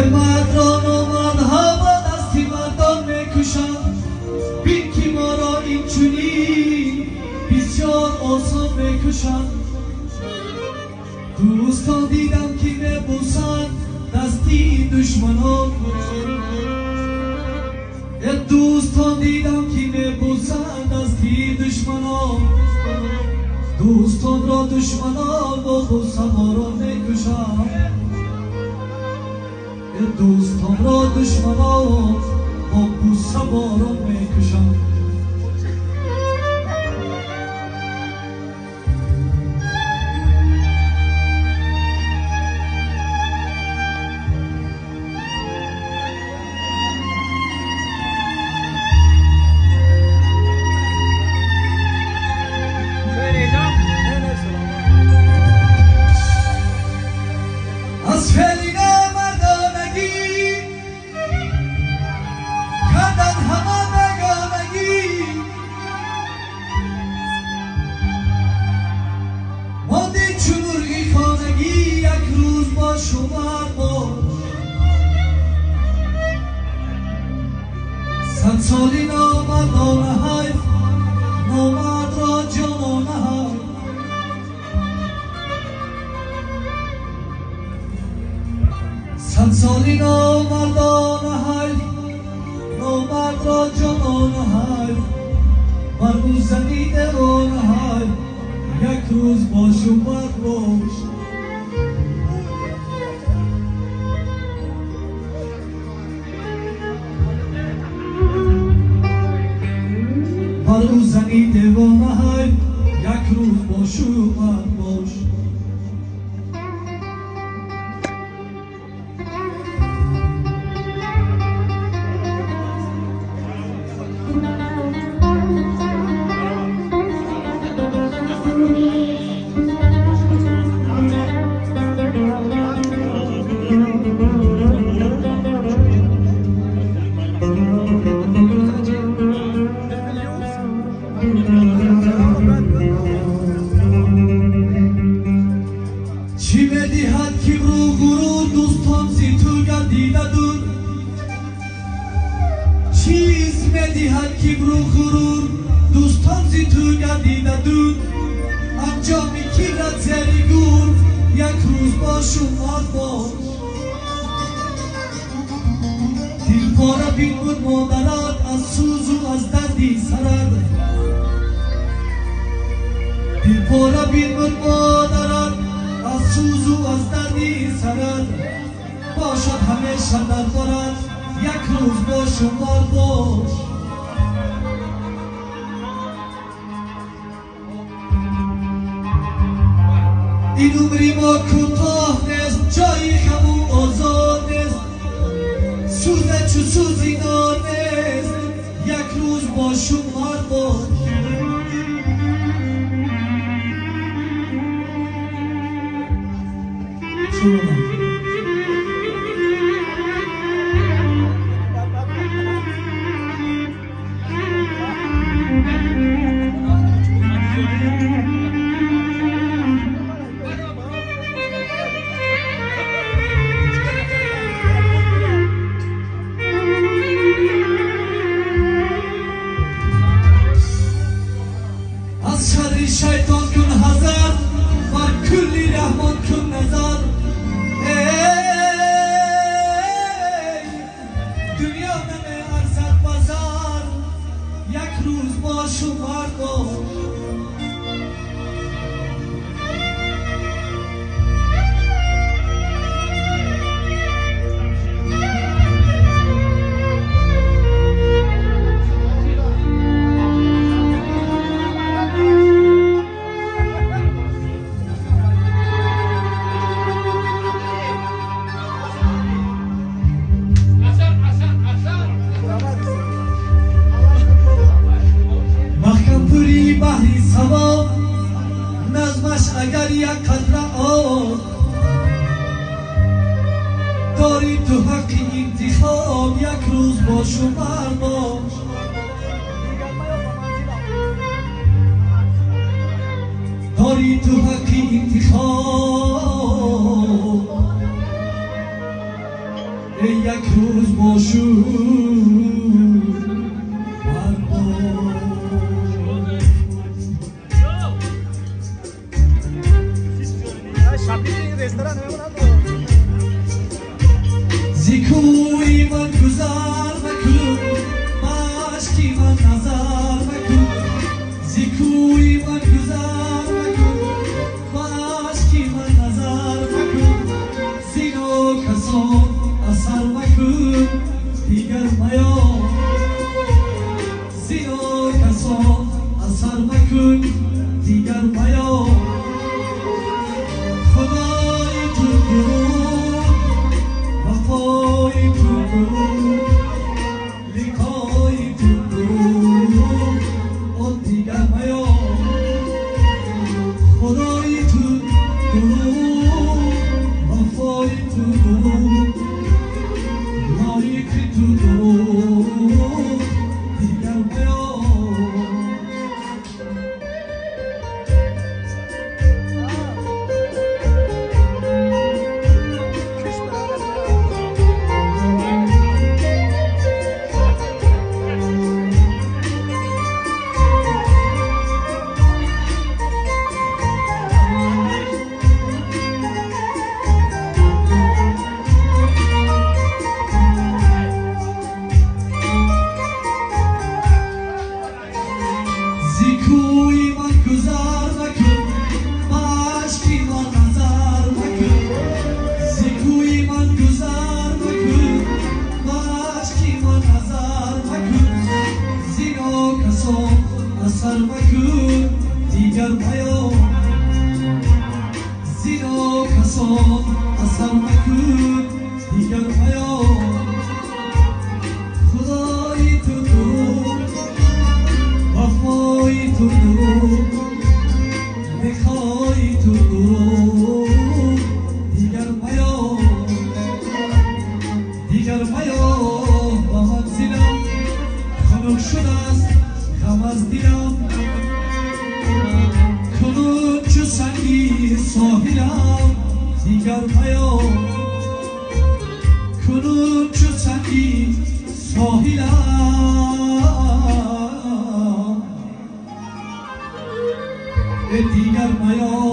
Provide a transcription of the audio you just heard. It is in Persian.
مرد را نامردها با دستی مردان میکشند بین که ما را این چنین بسیار آسان میکشند دوستان دیدم که میبوسند دستی دشمنان دوستان دیدم که میبوسند دستی دشمنان دوستان را دشمنان با بوسه ما را میکشند دوستان را دشمنان با بوسه ما را میکشند صد سالی نامردانه حیف نامرد را جانانه حیف صد سالی نامردانه حیف نامرد را جانانه حیف بر او زمین دیوانه حیف یک روز باش و مرد باش بر او زنی دیوانه های یک روز باش و مرد باش چی میدهد کبر و غرور دوستان زی تو گردیده دور چیز میدهد کبر و غرور دوستان زی تو گردیده دور انجام کبرت زیر گور یک روز باش و مرد باش دل پاره بین بود مادرات از سوز و از دردی سرد دل پاره بین بود مادرات از سوز و از دردی سرد باشد همیشه در دارد یک روز باش و مرد باش این عمری ما کوتاه نیست جایی خم و آزاد نیست سوزه چو سوزی نار نیست یک روز باش و مرد باش از شر شیطان کن حذر بر کلی رحمان کن نظر دنیا نمی ارزد بازار یک روز باش و مرد باش بحری سوا نظمش اگر یک قطره آب داری تو حق انتخاب یک روز باش و مرد باش داری تو حق انتخاب ای یک روز باشون زیکوی من گذار مکن مشکی من نظر مکن زیکوی من گذار مکن مشکی من نظر مکن زینو کسان اثر مکن دیگر میا زینو کسان اثر مکن دیگر میا خدای تو درود وفای تو درود لقای تو درود آن دیگر میا خدای تو درود وفای تو درود لایق تو درود دیگر میا زیکوی من گذار مکن مشکی من نظر مکن زیکوی من گذار مکن مشکی من نظر مکن زینا کسان اثر مکن دیگر میا زینا کسان اثر مکن دیگر میا خدای تو درود وفای تو درود بخوای تو درود دیگر میا با منزلم خنک شده است غم از دلم کنون چو سنگی ساحلم دیگر میا کنون چو سنگی ساحلم دیگر میا